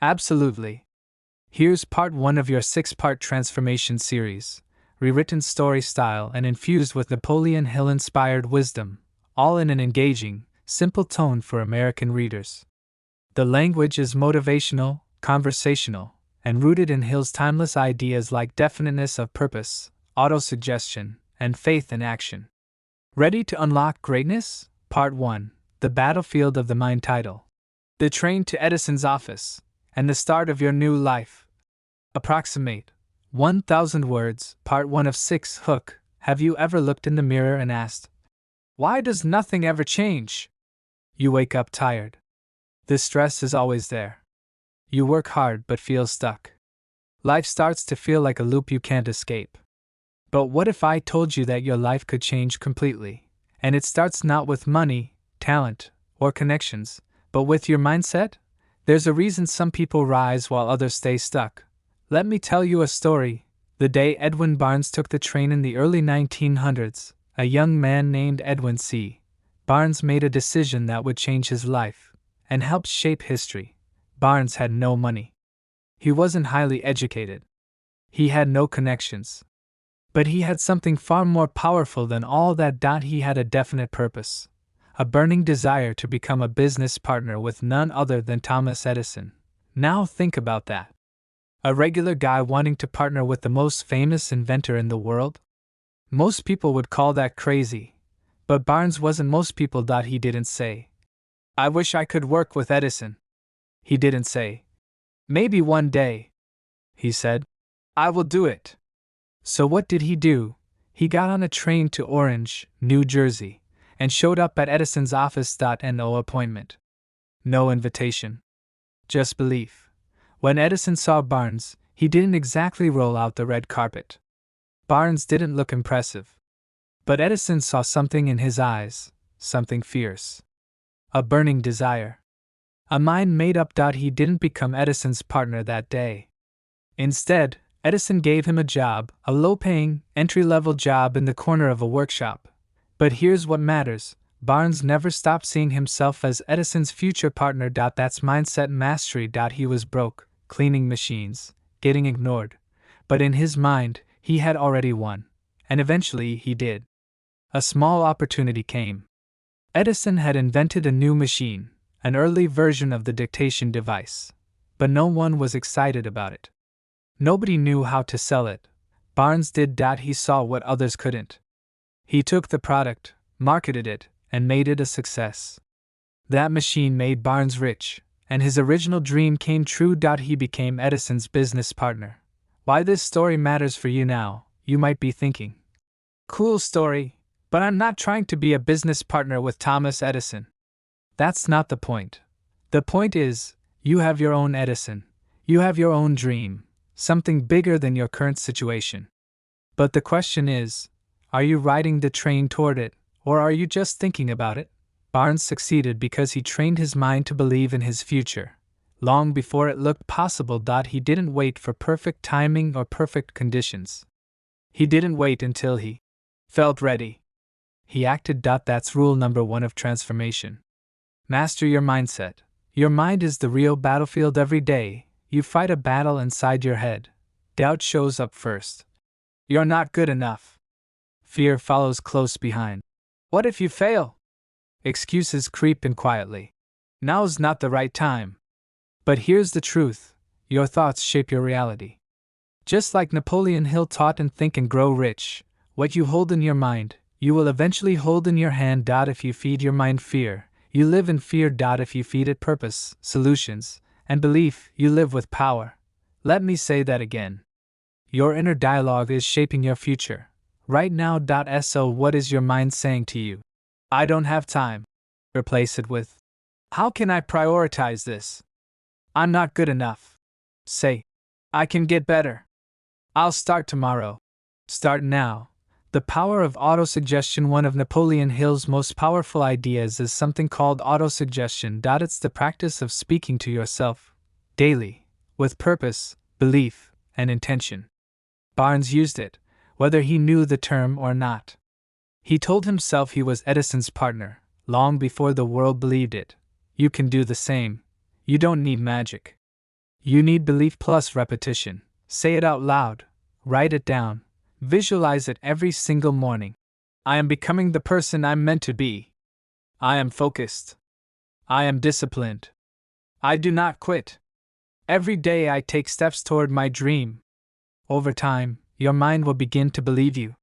Absolutely. Here's part 1 of your 6-part transformation series, rewritten story style and infused with Napoleon Hill inspired wisdom, all in an engaging, simple tone for American readers. The language is motivational, conversational, and rooted in Hill's timeless ideas like definiteness of purpose, autosuggestion, and faith in action. Ready to unlock greatness? Part 1, The Battlefield of the Mind title. The train to Edison's office, and the start of your new life. Approximate 1,000 words, Part 1 of 6. Hook. Have you ever looked in the mirror and asked, why does nothing ever change? You wake up tired. The stress is always there. You work hard but feel stuck. Life starts to feel like a loop you can't escape. But what if I told you that your life could change completely, and it starts not with money, talent, or connections, but with your mindset? There's a reason some people rise while others stay stuck. Let me tell you a story. The day Edwin Barnes took the train in the early 1900s, a young man named Edwin C. Barnes made a decision that would change his life and help shape history. Barnes had no money. He wasn't highly educated. He had no connections. But he had something far more powerful than all that. He had a definite purpose, a burning desire to become a business partner with none other than Thomas Edison. Now think about that. A regular guy wanting to partner with the most famous inventor in the world? Most people would call that crazy. But Barnes wasn't most people. He didn't say, I wish I could work with Edison. He didn't say, maybe one day. He said, I will do it. So what did he do? He got on a train to Orange, New Jersey, and showed up at Edison's office. No appointment. No invitation. Just belief. When Edison saw Barnes, he didn't exactly roll out the red carpet. Barnes didn't look impressive. But Edison saw something in his eyes, something fierce. A burning desire. A mind made up. He didn't become Edison's partner that day. Instead, Edison gave him a job, a low-paying, entry-level job in the corner of a workshop. But here's what matters. Barnes never stopped seeing himself as Edison's future partner. That's mindset mastery. He was broke, cleaning machines, getting ignored. But in his mind, he had already won. And eventually he did. A small opportunity came. Edison had invented a new machine, an early version of the dictation device. But no one was excited about it. Nobody knew how to sell it. Barnes did. He saw what others couldn't. He took the product, marketed it, and made it a success. That machine made Barnes rich, and his original dream came true. He became Edison's business partner. Why this story matters for you now, you might be thinking. Cool story, but I'm not trying to be a business partner with Thomas Edison. That's not the point. The point is, you have your own Edison. You have your own dream, something bigger than your current situation. But the question is, are you riding the train toward it, or are you just thinking about it? Barnes succeeded because he trained his mind to believe in his future, long before it looked possible. He didn't wait for perfect timing or perfect conditions. He didn't wait until he felt ready. He acted. That's rule number 1 of transformation. Master your mindset. Your mind is the real battlefield. Every day, you fight a battle inside your head. Doubt shows up first. You're not good enough. Fear follows close behind. What if you fail? Excuses creep in quietly. Now's not the right time. But here's the truth. Your thoughts shape your reality. Just like Napoleon Hill taught in Think and Grow Rich, what you hold in your mind, you will eventually hold in your hand. If you feed your mind fear, you live in fear. If you feed it purpose, solutions, and belief, you live with power. Let me say that again. Your inner dialogue is shaping your future. Right now. So what is your mind saying to you? I don't have time. Replace it with, how can I prioritize this? I'm not good enough. Say, I can get better. I'll start tomorrow. Start now. The power of autosuggestion. One of Napoleon Hill's most powerful ideas is something called autosuggestion. It's the practice of speaking to yourself, daily, with purpose, belief, and intention. Barnes used it, whether he knew the term or not. He told himself he was Edison's partner, long before the world believed it. You can do the same. You don't need magic. You need belief plus repetition. Say it out loud. Write it down. Visualize it every single morning. I am becoming the person I'm meant to be. I am focused. I am disciplined. I do not quit. Every day I take steps toward my dream. Over time, your mind will begin to believe you.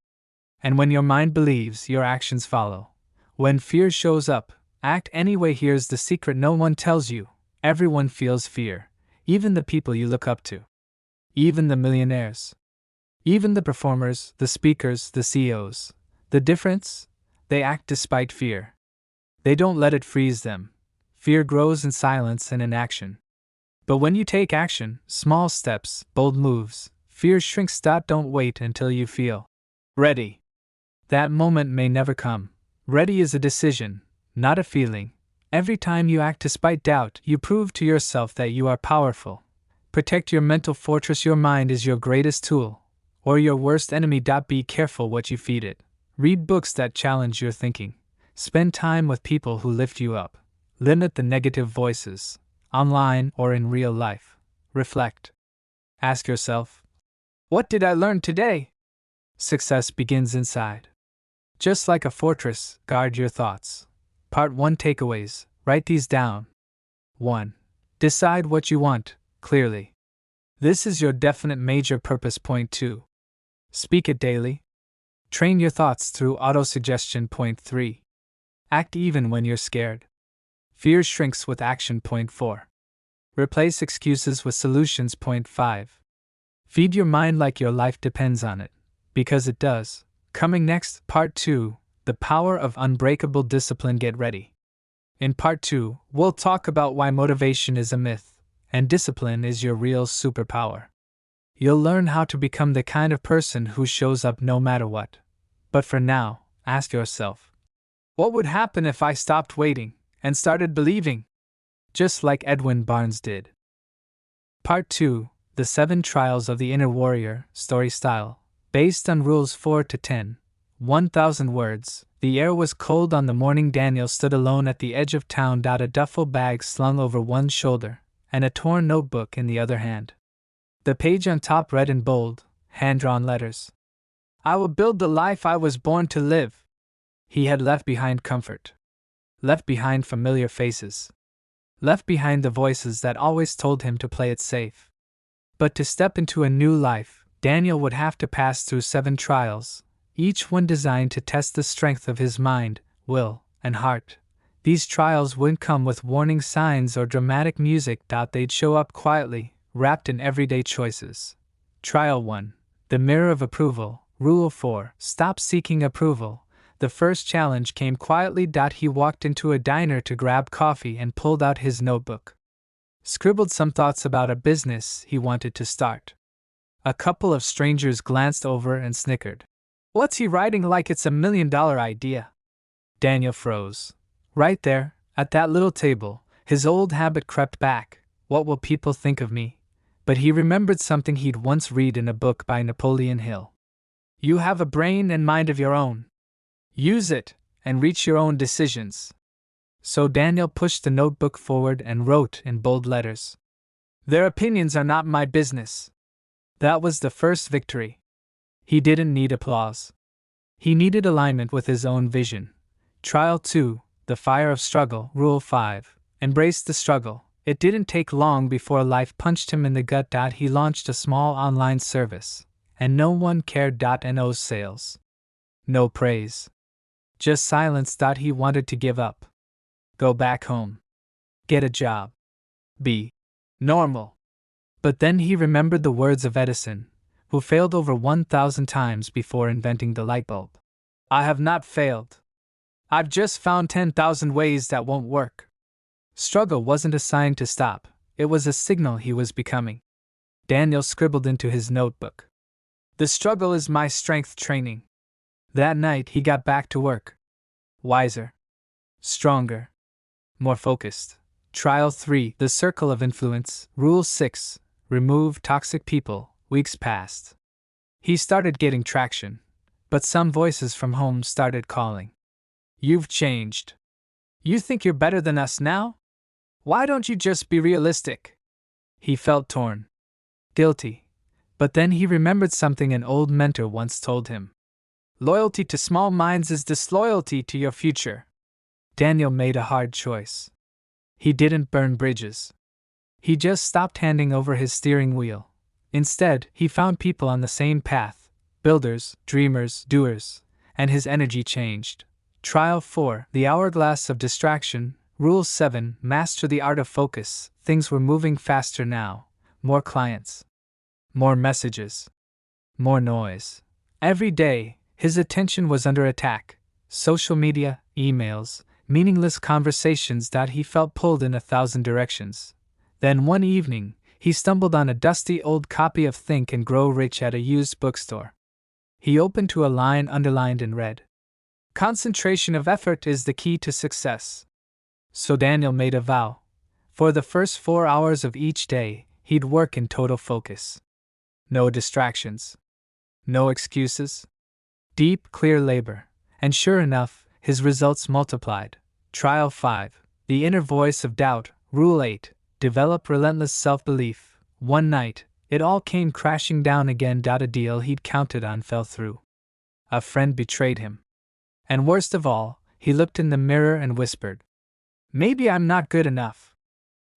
And when your mind believes, your actions follow. When fear shows up, act anyway. Here's the secret no one tells you. Everyone feels fear, even the people you look up to. Even the millionaires. Even the performers, the speakers, the CEOs. The difference? They act despite fear. They don't let it freeze them. Fear grows in silence and in action. But when you take action, small steps, bold moves, fear shrinks. Don't wait until you feel ready. That moment may never come. Ready is a decision, not a feeling. Every time you act despite doubt, you prove to yourself that you are powerful. Protect your mental fortress. Your mind is your greatest tool, or your worst enemy. Be careful what you feed it. Read books that challenge your thinking. Spend time with people who lift you up. Limit the negative voices, online or in real life. Reflect. Ask yourself, what did I learn today? Success begins inside. Just like a fortress, guard your thoughts. Part 1 Takeaways. Write these down. 1. Decide what you want, clearly. This is your definite major purpose. Point 2. Speak it daily. Train your thoughts through autosuggestion. Point 3. Act even when you're scared. Fear shrinks with action. Point 4. Replace excuses with solutions. Point 5. Feed your mind like your life depends on it, because it does. Coming next, Part 2, The Power of Unbreakable Discipline. Get ready. In Part 2, we'll talk about why motivation is a myth, and discipline is your real superpower. You'll learn how to become the kind of person who shows up no matter what. But for now, ask yourself, what would happen if I stopped waiting and started believing? Just like Edwin Barnes did. Part 2, The 7 Trials of the Inner Warrior, Story Style. Based on Rules 4 to 10, 1,000 words. The air was cold on the morning Daniel stood alone at the edge of town. A duffel bag slung over one shoulder, and a torn notebook in the other hand. The page on top read in bold, hand-drawn letters, I will build the life I was born to live. He had left behind comfort. Left behind familiar faces. Left behind the voices that always told him to play it safe. But to step into a new life, Daniel would have to pass through 7 trials, each one designed to test the strength of his mind, will, and heart. These trials wouldn't come with warning signs or dramatic music. They'd show up quietly, wrapped in everyday choices. Trial 1. The Mirror of Approval. Rule 4. Stop seeking approval. The first challenge came quietly. He walked into a diner to grab coffee and pulled out his notebook. Scribbled some thoughts about a business he wanted to start. A couple of strangers glanced over and snickered. What's he writing like it's $1 million idea? Daniel froze. Right there, at that little table, his old habit crept back. What will people think of me? But he remembered something he'd once read in a book by Napoleon Hill. You have a brain and mind of your own. Use it, and reach your own decisions. So Daniel pushed the notebook forward and wrote in bold letters, Their opinions are not my business. That was the first victory. He didn't need applause. He needed alignment with his own vision. Trial 2, The Fire of Struggle. Rule 5. Embrace the struggle. It didn't take long before life punched him in the gut. He launched a small online service, and no one cared. No sales. No praise. Just silence. He wanted to give up. Go back home. Get a job. Be normal. But then he remembered the words of Edison, who failed over 1,000 times before inventing the light bulb. I have not failed. I've just found 10,000 ways that won't work. Struggle wasn't a sign to stop, it was a signal he was becoming. Daniel scribbled into his notebook, The struggle is my strength training. That night he got back to work. Wiser. Stronger. More focused. Trial 3, The Circle of Influence. Rule 6. Remove toxic people. Weeks passed. He started getting traction, but some voices from home started calling. You've changed. You think you're better than us now? Why don't you just be realistic? He felt torn, guilty, but then he remembered something an old mentor once told him. Loyalty to small minds is disloyalty to your future. Daniel made a hard choice. He didn't burn bridges. He just stopped handing over his steering wheel. Instead, he found people on the same path, builders, dreamers, doers, and his energy changed. Trial 4, The Hourglass of Distraction. Rule 7, Master the Art of Focus. Things were moving faster now. More clients. More messages. More noise. Every day, his attention was under attack. Social media, emails, meaningless conversations that he felt pulled in 1,000 directions. Then one evening, he stumbled on a dusty old copy of Think and Grow Rich at a used bookstore. He opened to a line underlined in red. Concentration of effort is the key to success. So Daniel made a vow. For the first 4 hours of each day, he'd work in total focus. No distractions. No excuses. Deep, clear labor. And sure enough, his results multiplied. Trial 5, The Inner Voice of Doubt. Rule 8, Develop relentless self-belief. One night, it all came crashing down again. A deal he'd counted on fell through. A friend betrayed him. And worst of all, he looked in the mirror and whispered, "Maybe I'm not good enough."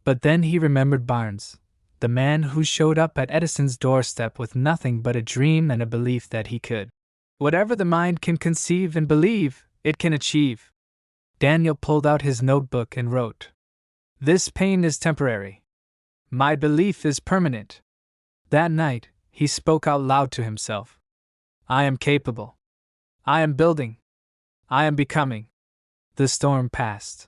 But then he remembered Barnes, the man who showed up at Edison's doorstep with nothing but a dream and a belief that he could. Whatever the mind can conceive and believe, it can achieve. Daniel pulled out his notebook and wrote, "This pain is temporary. My belief is permanent." That night, he spoke out loud to himself. "I am capable. I am building. I am becoming." The storm passed.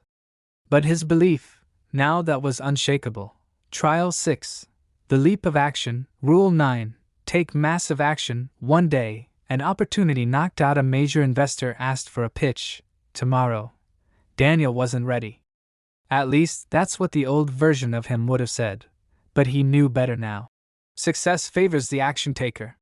But his belief, now that was unshakable. Trial 6, The Leap of Action. Rule 9, Take massive action. One day, an opportunity knocked out a major investor asked for a pitch. Tomorrow. Daniel wasn't ready. At least, that's what the old version of him would have said. But he knew better now. Success favors the action taker.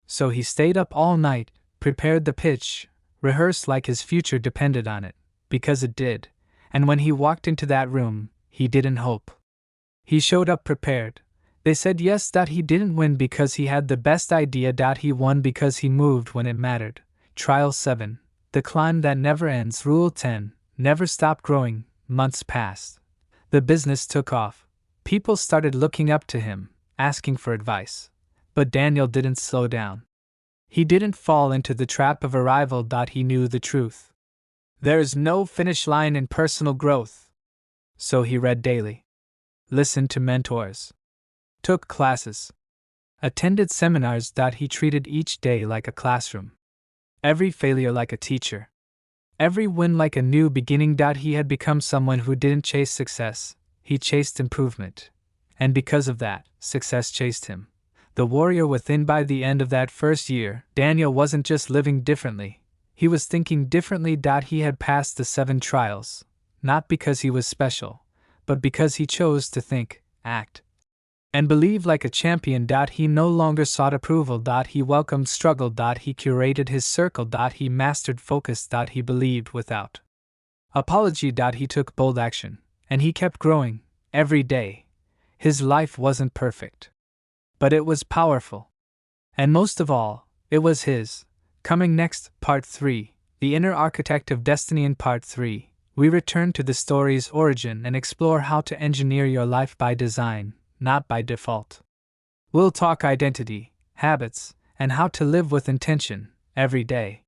So he stayed up all night, prepared the pitch, rehearsed like his future depended on it, because it did, and when he walked into that room, he didn't hope. He showed up prepared. They said yes, that he didn't win because he had the best idea, that he won because he moved when it mattered. Trial 7, The Climb That Never Ends. Rule 10, Never stop growing. Months passed. The business took off. People started looking up to him, asking for advice. But Daniel didn't slow down. He didn't fall into the trap of arrival. He knew the truth. There's no finish line in personal growth. So he read daily, listened to mentors, took classes, attended seminars. He treated each day like a classroom, every failure like a teacher, every win like a new beginning. He had become someone who didn't chase success, he chased improvement. And because of that, success chased him. The warrior within. By the end of that first year, Daniel wasn't just living differently, he was thinking differently. He had passed the 7 trials, not because he was special, but because he chose to think, act, and believe like a champion. He no longer sought approval. He welcomed struggle. He curated his circle. He mastered focus. He believed without apology. He took bold action, and he kept growing, every day. His life wasn't perfect, but it was powerful. And most of all, it was his. Coming next, Part 3, The Inner Architect of Destiny. In Part 3, we return to the story's origin and explore how to engineer your life by design, not by default. We'll talk identity, habits, and how to live with intention, every day.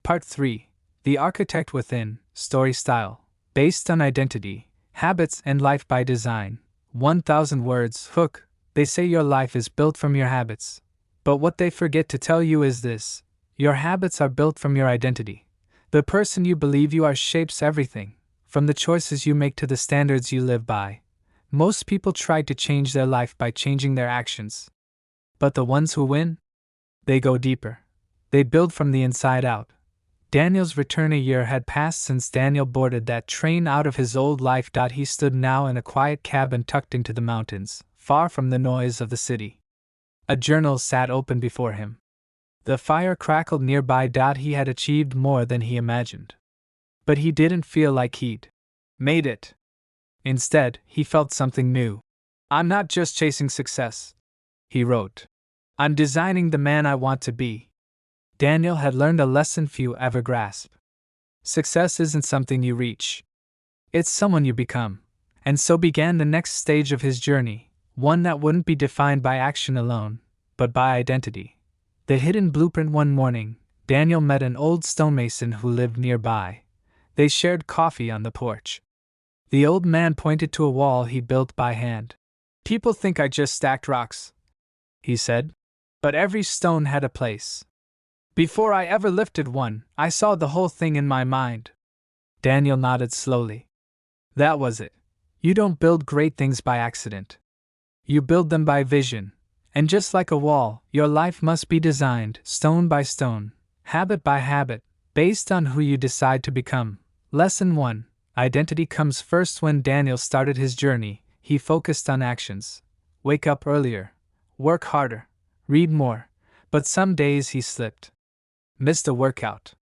Part 3, The Architect Within, Story Style, based on identity, habits, and life by design. 1,000 words. Hook. They say your life is built from your habits. But what they forget to tell you is this: your habits are built from your identity. The person you believe you are shapes everything, from the choices you make to the standards you live by. Most people try to change their life by changing their actions. But the ones who win? They go deeper. They build from the inside out. Daniel's return. A year had passed since Daniel boarded that train out of his old life. He stood now in a quiet cabin tucked into the mountains, far from the noise of the city. A journal sat open before him. The fire crackled nearby. He had achieved more than he imagined. But he didn't feel like he'd made it. Instead, he felt something new. I'm not just chasing success, he wrote. I'm designing the man I want to be. Daniel had learned a lesson few ever grasp. Success isn't something you reach. It's someone you become. And so began the next stage of his journey, one that wouldn't be defined by action alone, but by identity. The hidden blueprint. One morning, Daniel met an old stonemason who lived nearby. They shared coffee on the porch. The old man pointed to a wall he'd built by hand. People think I just stacked rocks, he said. But every stone had a place. Before I ever lifted one, I saw the whole thing in my mind. Daniel nodded slowly. That was it. You don't build great things by accident. You build them by vision. And just like a wall, your life must be designed, stone by stone, habit by habit, based on who you decide to become. Lesson 1. Identity comes first. When Daniel started his journey, he focused on actions. Wake up earlier. Work harder. Read more. But some days he slipped. Missed a workout.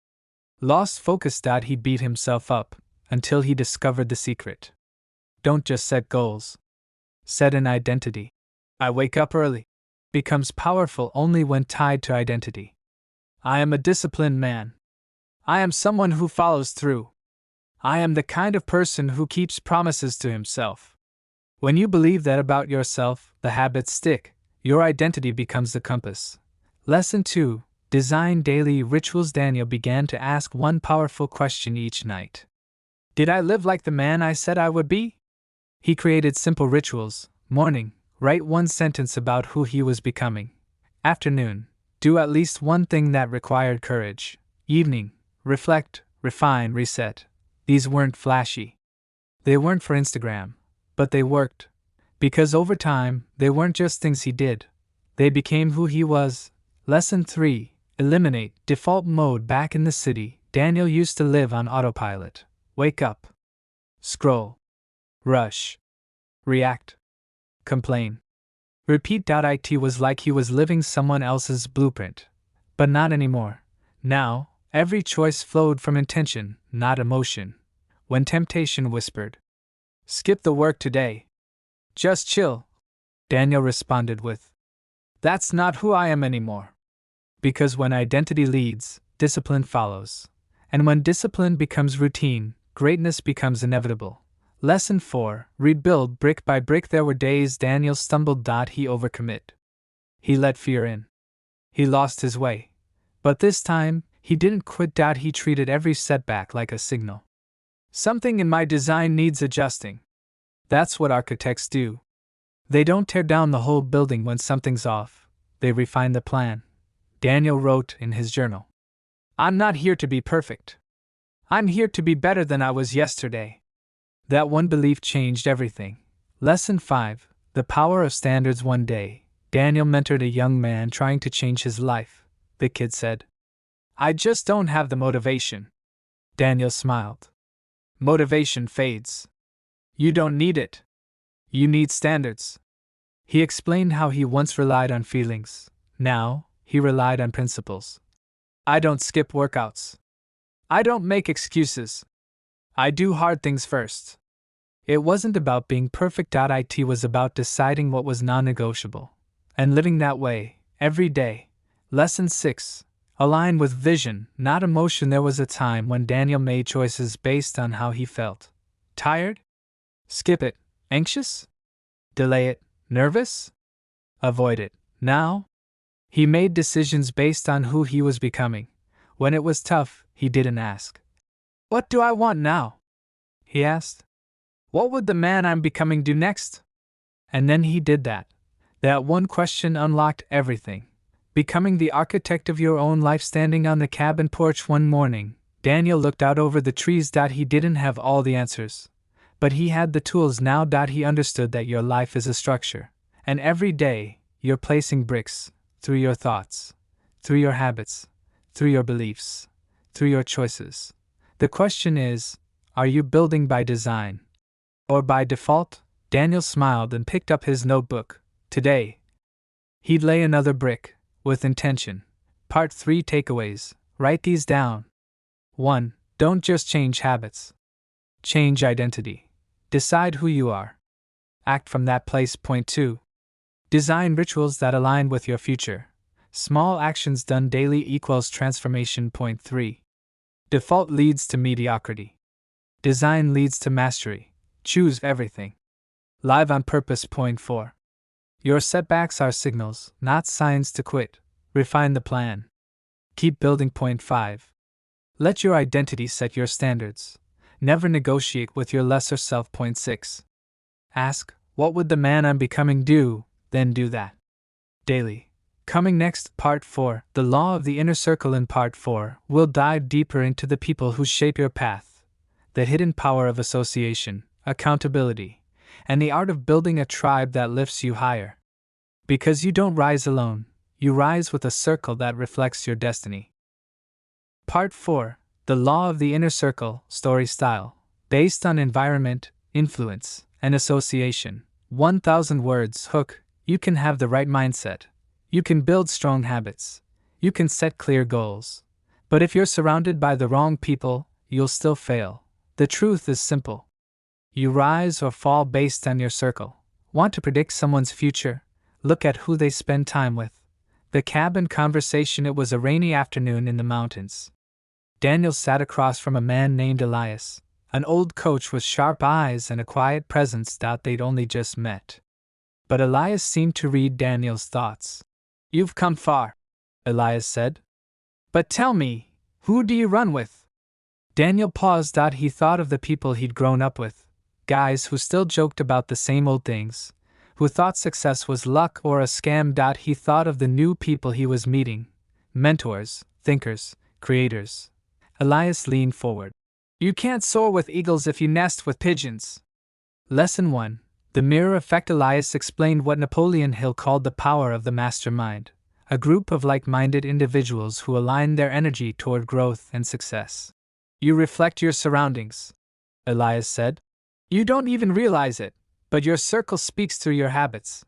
Lost focus. He beat himself up, until he discovered the secret. Don't just set goals. Set an identity. I wake up early becomes powerful only when tied to identity. I am a disciplined man. I am someone who follows through. I am the kind of person who keeps promises to himself. When you believe that about yourself, the habits stick. Your identity becomes the compass. Lesson 2. Design daily rituals. Daniel began to ask one powerful question each night. Did I live like the man I said I would be? He created simple rituals. Morning, write one sentence about who he was becoming. Afternoon, do at least one thing that required courage. Evening, reflect, refine, reset. These weren't flashy. They weren't for Instagram, but they worked. Because over time, they weren't just things he did. They became who he was. Lesson 3. Eliminate default mode. Back in the city, Daniel used to live on autopilot. Wake up. Scroll. Rush. React. Complain. Repeat. It was like he was living someone else's blueprint. But not anymore. Now, every choice flowed from intention, not emotion. When temptation whispered, skip the work today. Just chill, Daniel responded with, that's not who I am anymore. Because when identity leads, discipline follows. And when discipline becomes routine, greatness becomes inevitable. Lesson 4. Rebuild brick by brick. There were days Daniel stumbled. He overcommit. He let fear in. He lost his way. But this time, he didn't quit. He treated every setback like a signal. Something in my design needs adjusting. That's what architects do. They don't tear down the whole building when something's off. They refine the plan. Daniel wrote in his journal, I'm not here to be perfect. I'm here to be better than I was yesterday. That one belief changed everything. Lesson 5. The power of standards. One day, Daniel mentored a young man trying to change his life. The kid said, I just don't have the motivation. Daniel smiled. Motivation fades. You don't need it. You need standards. He explained how he once relied on feelings. Now, he relied on principles. I don't skip workouts. I don't make excuses. I do hard things first. It wasn't about being perfect. It was about deciding what was non-negotiable and living that way every day. Lesson 6. Align with vision, not emotion. There was a time when Daniel made choices based on how he felt. Tired? Skip it. Anxious? Delay it. Nervous? Avoid it. Now? He made decisions based on who he was becoming. When it was tough, he didn't ask, what do I want now? He asked, what would the man I'm becoming do next? And then he did that. That one question unlocked everything. Becoming the architect of your own life. Standing on the cabin porch one morning, Daniel looked out over the trees. He didn't have all the answers. But he had the tools now. He understood that your life is a structure. And every day, you're placing bricks, through your thoughts, through your habits, through your beliefs, through your choices. The question is, are you building by design? Or by default? Daniel smiled and picked up his notebook. Today, he'd lay another brick, with intention. Part 3 Takeaways. Write these down. 1. Don't just change habits. Change identity. Decide who you are. Act from that place. Point 2. Design rituals that align with your future. Small actions done daily equals transformation. Point 3. Default leads to mediocrity. Design leads to mastery. Choose everything. Live on purpose. Point 4. Your setbacks are signals, not signs to quit. Refine the plan. Keep building. Point 5. Let your identity set your standards. Never negotiate with your lesser self. Point 6. Ask, what would the man I'm becoming do? Then do that. Daily. Coming next, Part 4, The Law of the Inner Circle. In Part 4, we'll dive deeper into the people who shape your path, the hidden power of association, accountability, and the art of building a tribe that lifts you higher. Because you don't rise alone, you rise with a circle that reflects your destiny. Part 4, The Law of the Inner Circle, Story Style, based on environment, influence, and association. 1,000 words. Hook. You can have the right mindset. You can build strong habits. You can set clear goals. But if you're surrounded by the wrong people, you'll still fail. The truth is simple. You rise or fall based on your circle. Want to predict someone's future? Look at who they spend time with. The cabin conversation. It was a rainy afternoon in the mountains. Daniel sat across from a man named Elias, an old coach with sharp eyes and a quiet presence. They'd only just met. But Elias seemed to read Daniel's thoughts. You've come far, Elias said. But tell me, who do you run with? Daniel paused. He thought of the people he'd grown up with, guys who still joked about the same old things, who thought success was luck or a scam. He thought of the new people he was meeting, mentors, thinkers, creators. Elias leaned forward. You can't soar with eagles if you nest with pigeons. Lesson 1. The Mirror Effect. Elias explained what Napoleon Hill called the power of the mastermind, a group of like-minded individuals who align their energy toward growth and success. You reflect your surroundings, Elias said. You don't even realize it, but your circle speaks through your habits.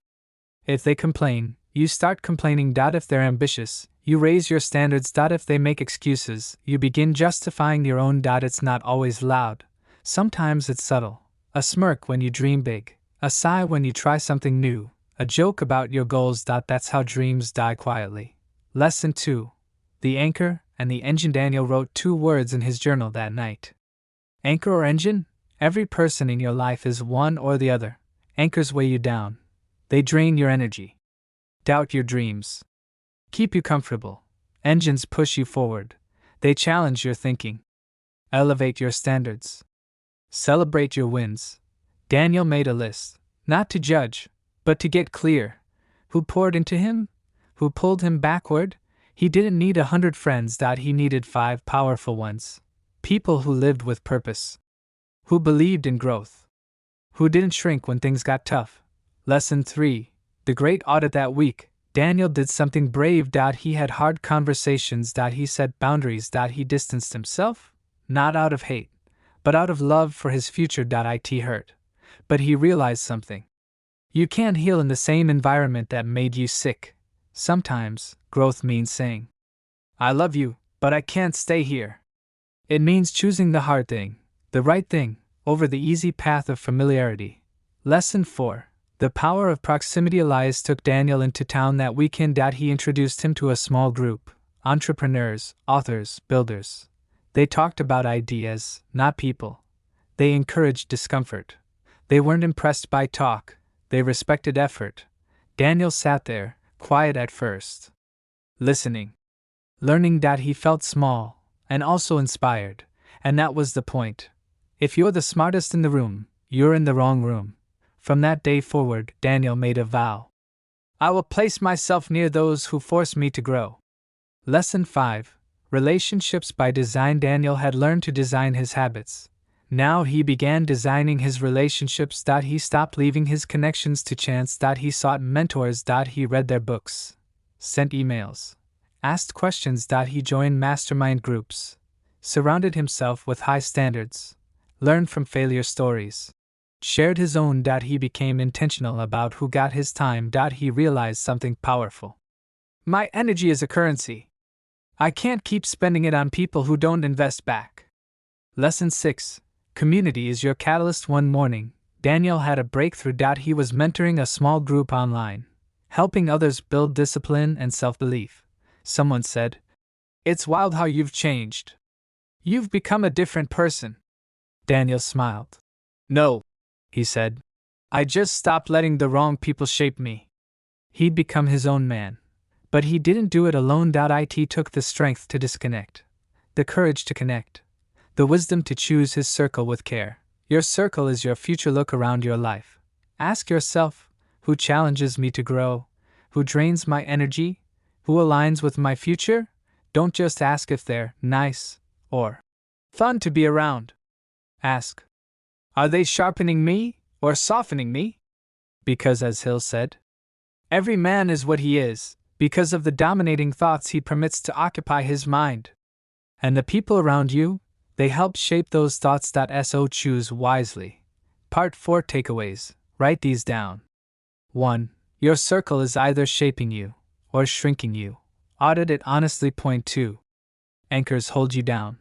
If they complain, you start complaining. If they're ambitious, you raise your standards. If they make excuses, you begin justifying your own. It's not always loud. Sometimes it's subtle. A smirk when you dream big. A sigh when you try something new. A joke about your goals. That's how dreams die quietly. Lesson 2. The Anchor and the Engine. Daniel wrote 2 words in his journal that night. Anchor or engine? Every person in your life is one or the other. Anchors weigh you down. They drain your energy. Doubt your dreams. Keep you comfortable. Engines push you forward. They challenge your thinking. Elevate your standards. Celebrate your wins. Daniel made a list, not to judge, but to get clear. Who poured into him? Who pulled him backward? He didn't need 100 friends. He needed 5 powerful ones. People who lived with purpose. Who believed in growth. Who didn't shrink when things got tough. Lesson 3. The Great Audit. That week, Daniel did something brave. He had hard conversations. He set boundaries. He distanced himself, not out of hate, but out of love for his future. It hurt. But he realized something. You can't heal in the same environment that made you sick. Sometimes, growth means saying, I love you, but I can't stay here. It means choosing the hard thing, the right thing, over the easy path of familiarity. Lesson 4. The Power of Proximity. Elias took Daniel into town that weekend. He introduced him to a small group, entrepreneurs, authors, builders. They talked about ideas, not people. They encouraged discomfort. They weren't impressed by talk. They respected effort. Daniel sat there, quiet at first. Listening. Learning. He felt small, and also inspired. And that was the point. If you're the smartest in the room, you're in the wrong room. From that day forward, Daniel made a vow. I will place myself near those who force me to grow. Lesson 5. Relationships by design. Daniel had learned to design his habits. Now he began designing his relationships. He stopped leaving his connections to chance. He sought mentors. He read their books, sent emails, asked questions. He joined mastermind groups, surrounded himself with high standards, learned from failure stories, shared his own. He became intentional about who got his time. He realized something powerful. My energy is a currency. I can't keep spending it on people who don't invest back. Lesson 6. Community is your catalyst. One morning, Daniel had a breakthrough. He was mentoring a small group online, helping others build discipline and self-belief. Someone said, "It's wild how you've changed. You've become a different person." Daniel smiled. "No," he said. "I just stopped letting the wrong people shape me." He'd become his own man. But he didn't do it alone. It took the strength to disconnect, the courage to connect, the wisdom to choose his circle with care. Your circle is your future. Look around your life. Ask yourself, who challenges me to grow? Who drains my energy? Who aligns with my future? Don't just ask if they're nice or fun to be around. Ask, are they sharpening me or softening me? Because, as Hill said, every man is what he is because of the dominating thoughts he permits to occupy his mind. And the people around you, they help shape those thoughts. So choose wisely. Part 4 Takeaways. Write these down. 1. Your circle is either shaping you or shrinking you. Audit it honestly. Point 2. Anchors hold you down.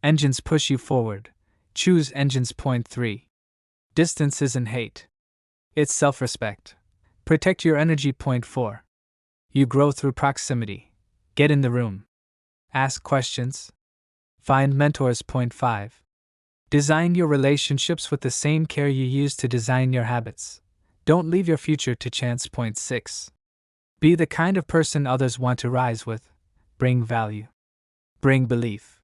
Engines push you forward. Choose engines. Point 3. Distance isn't hate. It's self-respect. Protect your energy. Point 4. You grow through proximity. Get in the room. Ask questions. Find mentors. Point 5. Design your relationships with the same care you use to design your habits. Don't leave your future to chance. Point 6. Be the kind of person others want to rise with. Bring value. Bring belief.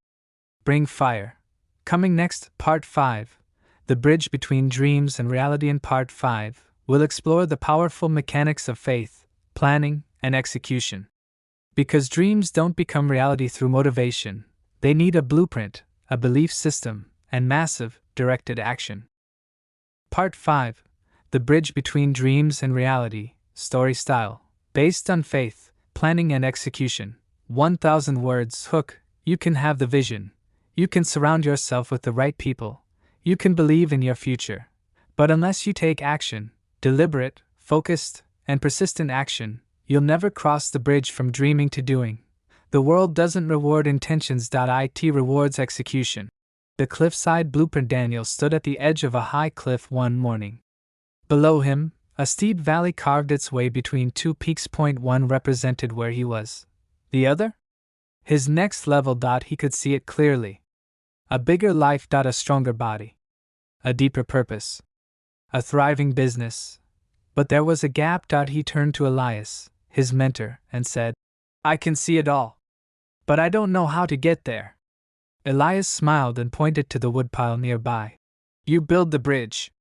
Bring fire. Coming next, Part 5. The bridge between dreams and reality. In Part 5, we'll explore the powerful mechanics of faith, planning, and execution. Because dreams don't become reality through motivation, they need a blueprint, a belief system, and massive, directed action. Part 5. The bridge between dreams and reality, story style, based on faith, planning, and execution. 1,000 words. Hook. You can have the vision. You can surround yourself with the right people. You can believe in your future. But unless you take action, deliberate, focused, and persistent action, you'll never cross the bridge from dreaming to doing. The world doesn't reward intentions. It rewards execution. The cliffside blueprint. Daniel stood at the edge of a high cliff one morning. Below him, a steep valley carved its way between two peaks. Point 1 represented where he was. The other? His next level. He could see it clearly. A bigger life. A stronger body. A deeper purpose. A thriving business. But there was a gap. He turned to Elias, his mentor, and said, "I can see it all. But I don't know how to get there." Elias smiled and pointed to the woodpile nearby. "You build the bridge.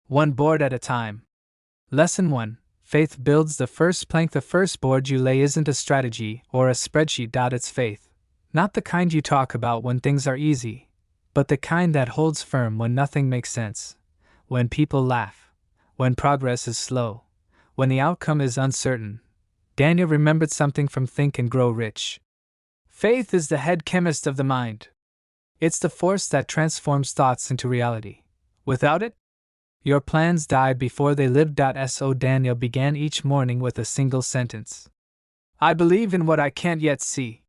One board at a time." Lesson 1. Faith builds the first plank. The first board you lay isn't a strategy or a spreadsheet. It's faith. Not the kind you talk about when things are easy, but the kind that holds firm when nothing makes sense, when people laugh, when progress is slow, when the outcome is uncertain. Daniel remembered something from Think and Grow Rich. Faith is the head chemist of the mind. It's the force that transforms thoughts into reality. Without it, your plans die before they live. So Daniel began each morning with a single sentence. "I believe in what I can't yet see."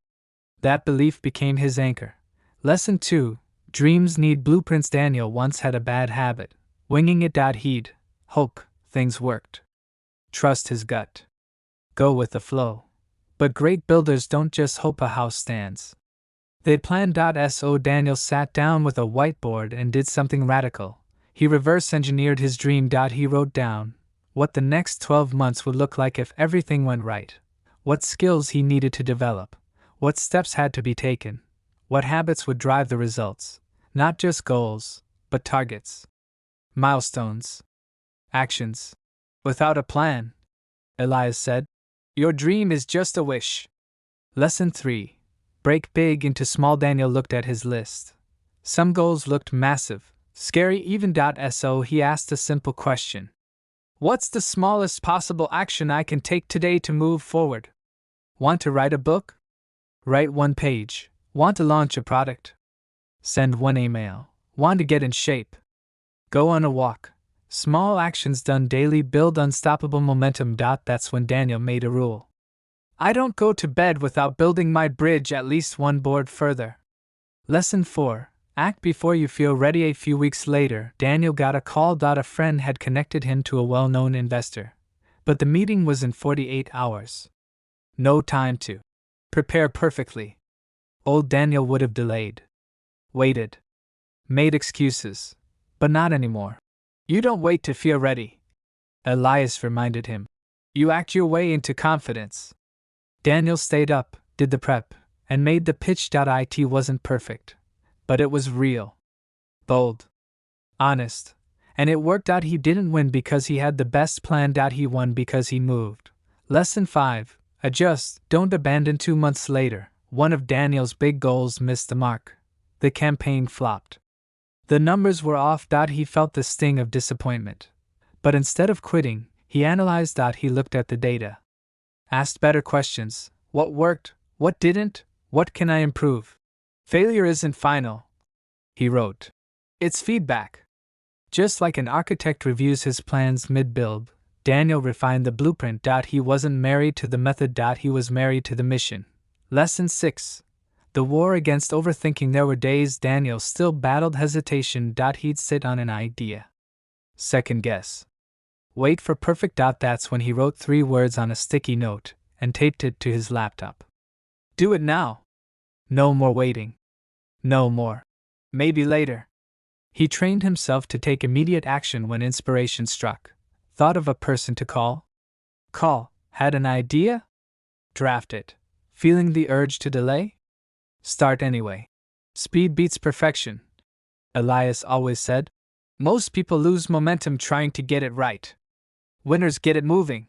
That belief became his anchor. Lesson 2. Dreams need blueprints. Daniel once had a bad habit, winging it. He'd hope things worked. Trust his gut. Go with the flow. But great builders don't just hope a house stands. They plan. So Daniel sat down with a whiteboard and did something radical. He reverse-engineered his dream. He wrote down what the next 12 months would look like if everything went right, what skills he needed to develop, what steps had to be taken, what habits would drive the results. Not just goals, but targets. Milestones. Actions. Without a plan, Elias said, your dream is just a wish. Lesson 3. Break big into small. Daniel looked at his list. Some goals looked massive, scary even. So he asked a simple question. What's the smallest possible action I can take today to move forward? Want to write a book? Write 1 page. Want to launch a product? Send 1 email. Want to get in shape? Go on a walk. Small actions done daily build unstoppable momentum. That's when Daniel made a rule. I don't go to bed without building my bridge at least 1 board further. Lesson 4. Act before you feel ready. A few weeks later, Daniel got a call that a friend had connected him to a well-known investor. But the meeting was in 48 hours. No time to prepare perfectly. Old Daniel would have delayed. Waited. Made excuses. But not anymore. You don't wait to feel ready, Elias reminded him. You act your way into confidence. Daniel stayed up, did the prep, and made the pitch. It wasn't perfect. But it was real. Bold. Honest. And it worked out. He didn't win because he had the best plan. He won because he moved. Lesson 5. Adjust, don't abandon. 2 months later, one of Daniel's big goals missed the mark. The campaign flopped. The numbers were off. He felt the sting of disappointment. But instead of quitting, he analyzed. He looked at the data. Asked better questions. What worked? What didn't? What can I improve? Failure isn't final, he wrote. It's feedback. Just like an architect reviews his plans mid-build, Daniel refined the blueprint. He wasn't married to the method. He was married to the mission. Lesson 6. The war against overthinking. There were days Daniel still battled hesitation. He'd sit on an idea. Second guess. Wait for perfect. That's when he wrote 3 words on a sticky note and taped it to his laptop. Do it now. No more waiting. No more. Maybe later. He trained himself to take immediate action when inspiration struck. Thought of a person to call? Call. Had an idea? Draft it. Feeling the urge to delay? Start anyway. Speed beats perfection, Elias always said. Most people lose momentum trying to get it right. Winners get it moving.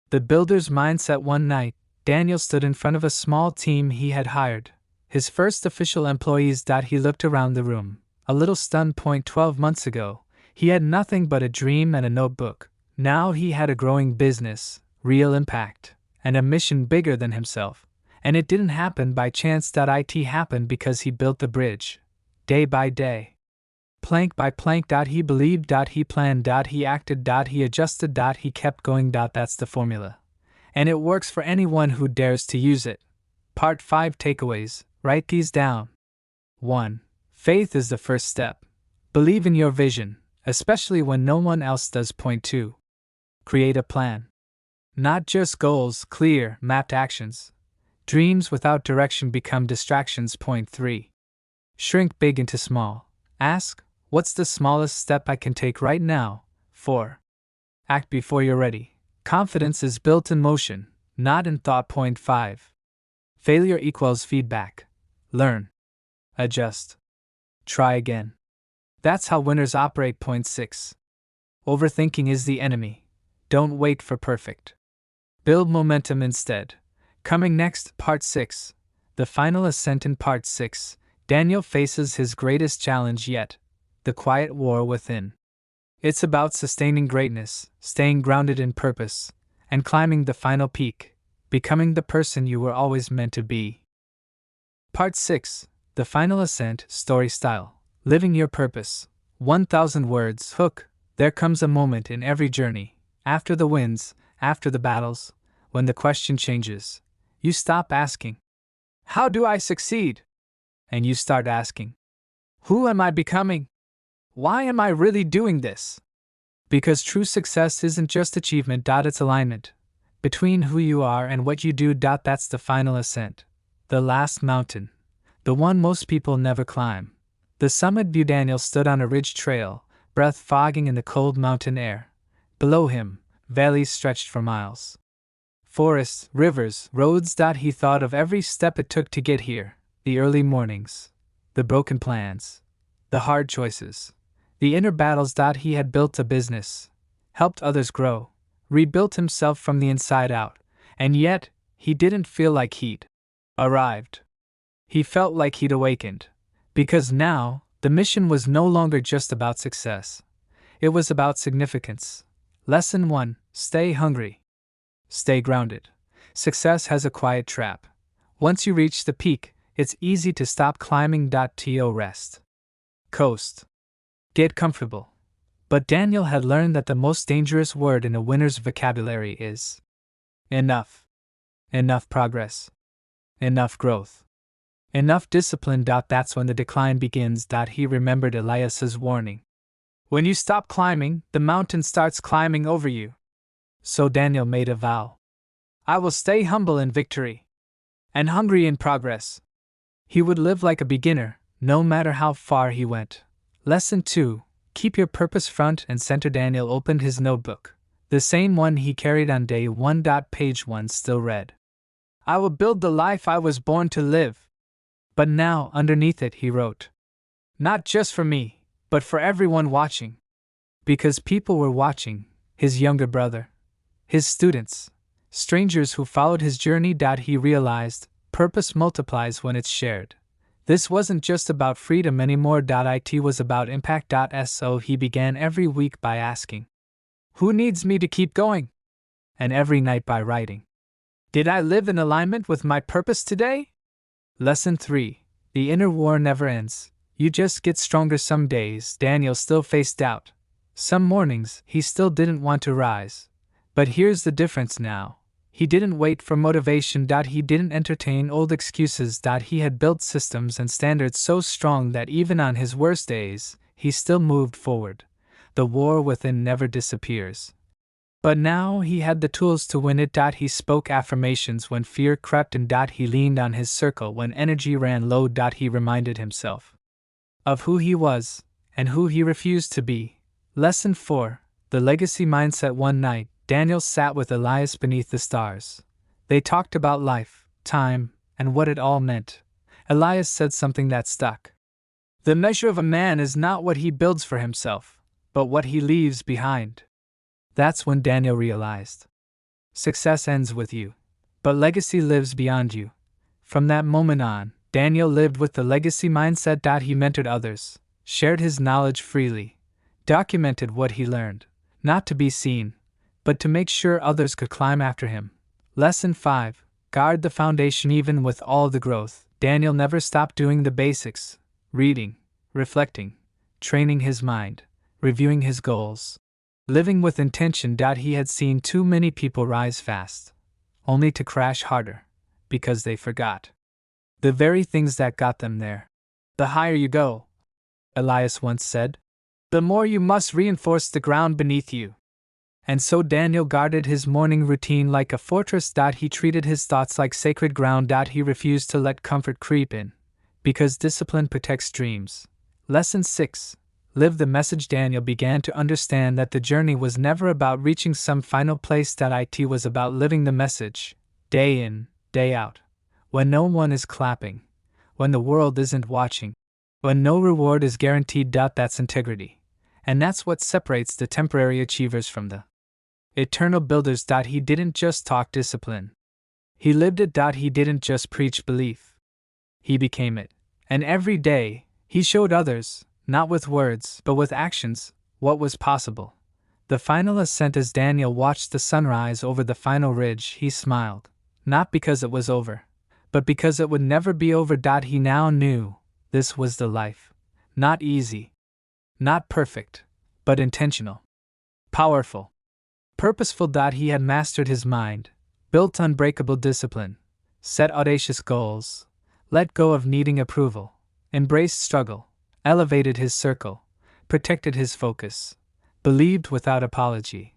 The builder's mindset. One night, Daniel stood in front of a small team he had hired. His first official employees. He looked around the room, a little stunned. 12 months ago, he had nothing but a dream and a notebook. Now he had a growing business, real impact, and a mission bigger than himself. And it didn't happen by chance. It happened because he built the bridge. Day by day. Plank by plank. He believed. He planned. He acted. He adjusted. He kept going. That's the formula. And it works for anyone who dares to use it. Part 5 Takeaways. Write these down. 1. Faith is the first step. Believe in your vision, especially when no one else does. Point 2. Create a plan. Not just goals, clear, mapped actions. Dreams without direction become distractions. Point 3. Shrink big into small. Ask, what's the smallest step I can take right now? 4. Act before you're ready. Confidence is built in motion, not in thought. Point 5. Failure equals feedback. Learn. Adjust. Try again. That's how winners operate. Point 6. Overthinking is the enemy. Don't wait for perfect. Build momentum instead. Coming next, Part 6. The final ascent. In Part 6, Daniel faces his greatest challenge yet, the quiet war within. It's about sustaining greatness, staying grounded in purpose, and climbing the final peak, becoming the person you were always meant to be. Part 6. The Final Ascent. Story Style. Living Your Purpose. 1,000 words. Hook. There comes a moment in every journey, after the wins, after the battles, when the question changes. You stop asking, how do I succeed? And you start asking, who am I becoming? Why am I really doing this? Because true success isn't just achievement. It's alignment between who you are and what you do. That's the final ascent. The last mountain. The one most people never climb. The summit view. Daniel stood on a ridge trail, breath fogging in the cold mountain air. Below him, valleys stretched for miles. Forests, rivers, roads. He thought of every step it took to get here. The early mornings. The broken plans. The hard choices. The inner battles. He had built a business. Helped others grow. Rebuilt himself from the inside out. And yet, he didn't feel like he'd arrived. He felt like he'd awakened. Because now, the mission was no longer just about success. It was about significance. Lesson 1. Stay hungry. Stay grounded. Success has a quiet trap. Once you reach the peak, it's easy to stop climbing. To rest. Coast. Get comfortable. But Daniel had learned that the most dangerous word in a winner's vocabulary is enough. Enough progress. Enough growth. Enough discipline. That's when the decline begins. He remembered Elias's warning. When you stop climbing, the mountain starts climbing over you. So Daniel made a vow. I will stay humble in victory and hungry in progress. He would live like a beginner, no matter how far he went. Lesson 2. Keep your purpose front and center. Daniel opened his notebook, the same one he carried on day 1. Page 1 still read. I will build the life I was born to live. But now, underneath it, he wrote, not just for me, but for everyone watching. Because people were watching, his younger brother, his students, strangers who followed his journey. He realized, purpose multiplies when it's shared. This wasn't just about freedom anymore. It was about impact. So he began every week by asking, who needs me to keep going? And every night by writing, did I live in alignment with my purpose today? Lesson 3. The inner war never ends. You just get stronger. Some days, Daniel still faced doubt. Some mornings, he still didn't want to rise. But here's the difference now. He didn't wait for motivation. He didn't entertain old excuses. He had built systems and standards so strong that even on his worst days, he still moved forward. The war within never disappears. But now he had the tools to win it. He spoke affirmations when fear crept in. He leaned on his circle when energy ran low. He reminded himself of who he was and who he refused to be. Lesson 4. The legacy mindset. One night, Daniel sat with Elias beneath the stars. They talked about life, time, and what it all meant. Elias said something that stuck. The measure of a man is not what he builds for himself, but what he leaves behind. That's when Daniel realized. Success ends with you, but legacy lives beyond you. From that moment on, Daniel lived with the legacy mindset. He mentored others, shared his knowledge freely, documented what he learned, not to be seen, but to make sure others could climb after him. Lesson 5. Guard the foundation. Even with all the growth, Daniel never stopped doing the basics: reading, reflecting, training his mind, reviewing his goals, living with intention. He had seen too many people rise fast, only to crash harder, because they forgot the very things that got them there. The higher you go, Elias once said, the more you must reinforce the ground beneath you. And so Daniel guarded his morning routine like a fortress. He treated his thoughts like sacred ground. He refused to let comfort creep in, because discipline protects dreams. Lesson 6. Live the message. Daniel began to understand that the journey was never about reaching some final place. It was about living the message, day in, day out, when no one is clapping, when the world isn't watching, when no reward is guaranteed. That's integrity. And that's what separates the temporary achievers from the eternal builders. He didn't just talk discipline. He lived it. He didn't just preach belief. He became it. And every day, he showed others, not with words, but with actions, what was possible. The final ascent. As Daniel watched the sunrise over the final ridge, he smiled, not because it was over, but because it would never be over. He now knew this was the life. Not easy, not perfect, but intentional, powerful, purposeful. He had mastered his mind, built unbreakable discipline, set audacious goals, let go of needing approval, embraced struggle, elevated his circle, protected his focus, believed without apology,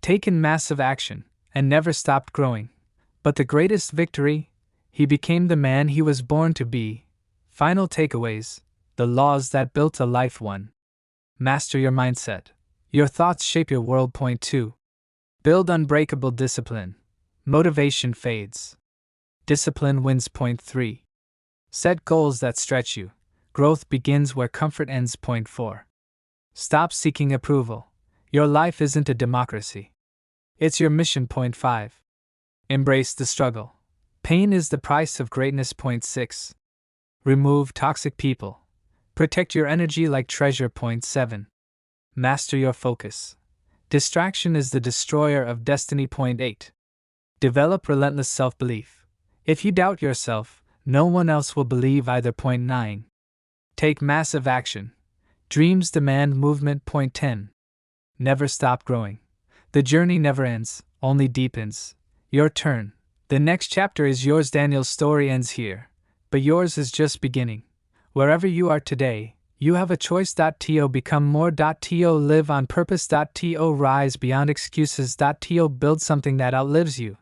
taken massive action, and never stopped growing. But the greatest victory, he became the man he was born to be. Final takeaways: the laws that built a life. 1. Master your mindset. Your thoughts shape your world. Point 2. Build unbreakable discipline. Motivation fades, discipline wins. Point 3. Set goals that stretch you. Growth begins where comfort ends. Point 4. Stop seeking approval. Your life isn't a democracy. It's your mission. Point 5. Embrace the struggle. Pain is the price of greatness. Point 6. Remove toxic people. Protect your energy like treasure. Point 7. Master your focus. Distraction is the destroyer of destiny. Point 8. Develop relentless self-belief. If you doubt yourself, no one else will believe either. Point 9. Take massive action. Dreams demand movement. Point 10. Never stop growing. The journey never ends, only deepens. Your turn. The next chapter is yours. Daniel's story ends here, but yours is just beginning. Wherever you are today, you have a choice. To become more. To live on purpose. To rise beyond excuses. To build something that outlives you.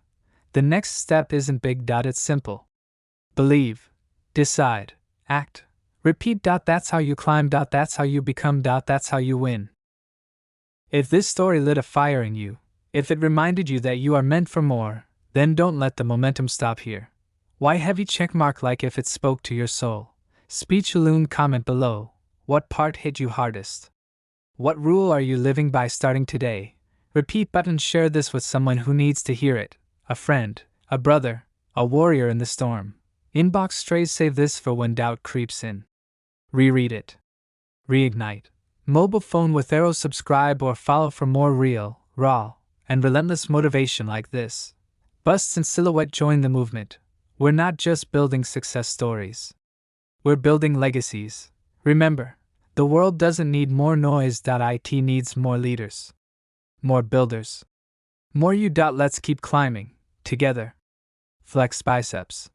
The next step isn't big. It's simple. Believe, decide, act, repeat. That's how you climb. That's how you become. That's how you win. If this story lit a fire in you, if it reminded you that you are meant for more, then don't let the momentum stop here. Why heavy checkmark like if it spoke to your soul? Speech alone. Comment below. What part hit you hardest? What rule are you living by starting today? Repeat button. Share this with someone who needs to hear it. A friend, a brother, a warrior in the storm. Inbox strays. Save this for when doubt creeps in. Reread it. Reignite. Mobile phone with arrow. Subscribe or follow for more real, raw, and relentless motivation like this. Busts in silhouette. Join the movement. We're not just building success stories. We're building legacies. Remember, the world doesn't need more noise. It needs more leaders. More builders. More you. Let's keep climbing, together. Flex biceps.